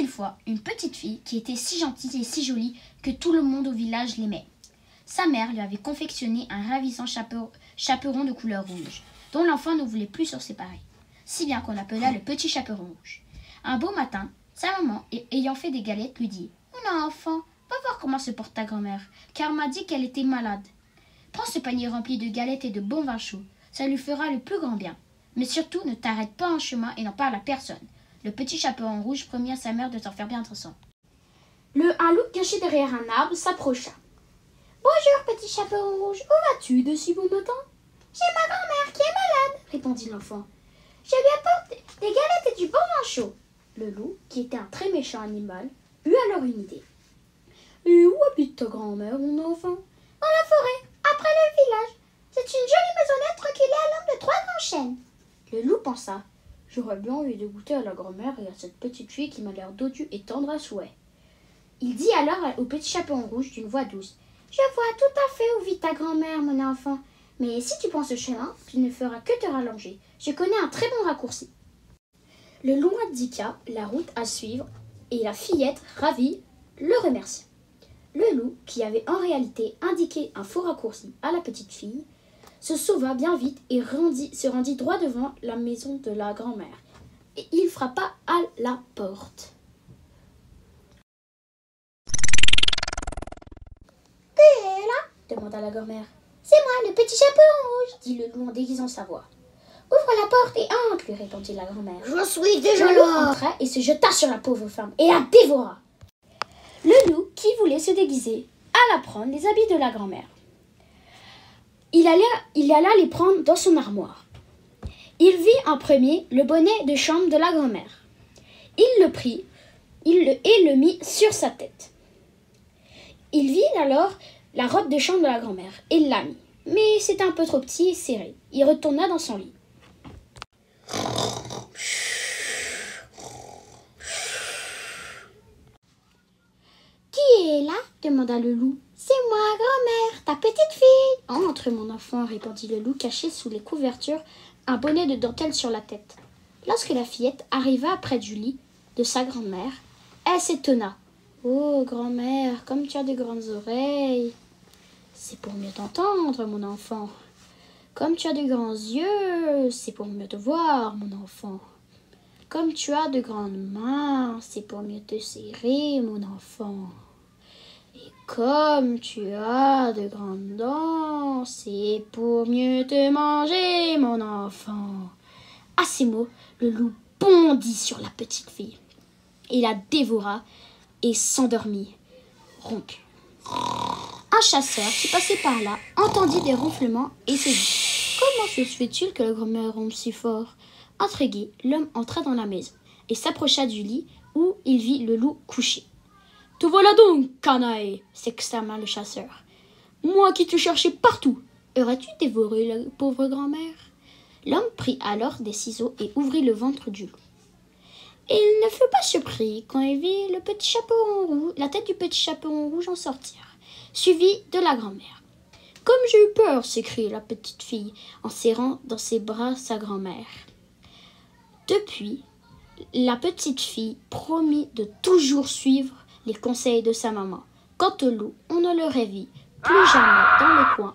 une fois une petite fille qui était si gentille et si jolie que tout le monde au village l'aimait. Sa mère lui avait confectionné un ravissant chaperon de couleur rouge, dont l'enfant ne voulait plus se séparer, si bien qu'on l'appela le petit chaperon rouge. Un beau matin, sa maman, ayant fait des galettes, lui dit « Mon enfant, va voir comment se porte ta grand-mère, car on m'a dit qu'elle était malade. Prends ce panier rempli de galettes et de bon vin chaud, ça lui fera le plus grand bien. Mais surtout, ne t'arrête pas en chemin et n'en parle à personne. » Le petit chaperon rouge promit à sa mère de s'en faire bien attention. Un loup caché derrière un arbre s'approcha. « Bonjour, petit chaperon rouge, où vas-tu de si bon matin ?»« J'ai ma grand-mère qui est malade, » répondit l'enfant. « Je lui apporte des galettes et du bon vin chaud. » Le loup, qui était un très méchant animal, eut alors une idée. « Et où habite ta grand-mère, mon enfant ?»« Dans la forêt, après le village. C'est une jolie maisonnette tranquille à l'ombre de 3 grands chênes. » Le loup pensa. « J'aurais bien envie de goûter à la grand-mère et à cette petite fille qui m'a l'air dodue et tendre à souhait. » Il dit alors au petit chaperon rouge d'une voix douce. « Je vois tout à fait où vit ta grand-mère, mon enfant. Mais si tu prends ce chemin, tu ne feras que te rallonger. Je connais un très bon raccourci. » Le loup indiqua la route à suivre et la fillette, ravie, le remercia. Le loup, qui avait en réalité indiqué un faux raccourci à la petite fille, se sauva bien vite et se rendit droit devant la maison de la grand-mère. Et il frappa à la porte. « Qui est là ?» demanda la grand-mère. « C'est moi, le petit chaperon rouge, » dit le loup en déguisant sa voix. « Ouvre la porte et entre, » lui répondit la grand-mère. « Je suis déjà là !» Le loup entra et se jeta sur la pauvre femme et la dévora. Le loup, qui voulait se déguiser, alla prendre les habits de la grand-mère. Il alla les prendre dans son armoire. Il vit en premier le bonnet de chambre de la grand-mère. Il le prit et le mit sur sa tête. Il vit alors la robe de chambre de la grand-mère et l'a mis. Mais c'était un peu trop petit et serré. Il retourna dans son lit. « Qui est là ?» demanda le loup. « C'est moi, grand-mère, ta petite fille. »« Entre, mon enfant, » répondit le loup, caché sous les couvertures, un bonnet de dentelle sur la tête. Lorsque la fillette arriva près du lit de sa grand-mère, elle s'étonna. « Oh, grand-mère, comme tu as de grandes oreilles. »« C'est pour mieux t'entendre, mon enfant. »« Comme tu as de grands yeux, c'est pour mieux te voir, mon enfant. »« Comme tu as de grandes mains, c'est pour mieux te serrer, mon enfant. » Et comme tu as de grandes dents, c'est pour mieux te manger, mon enfant. À ces mots, le loup bondit sur la petite fille. Il la dévora et s'endormit, rompu. Un chasseur qui passait par là entendit des ronflements et se dit « Comment se fait-il que la grand-mère ronfle si fort ?» Intrigué, l'homme entra dans la maison et s'approcha du lit où il vit le loup couché. « Te voilà donc, canaille !» s'exclama le chasseur. « Moi qui te cherchais partout, aurais-tu dévoré la pauvre grand-mère ?» L'homme prit alors des ciseaux et ouvrit le ventre du loup. Il ne fut pas surpris quand il vit la tête du petit chaperon rouge en sortir, suivi de la grand-mère. « Comme j'ai eu peur !» s'écria la petite fille en serrant dans ses bras sa grand-mère. Depuis, la petite fille promit de toujours suivre les conseils de sa maman. Quant au loup, on ne le revit plus jamais dans le coin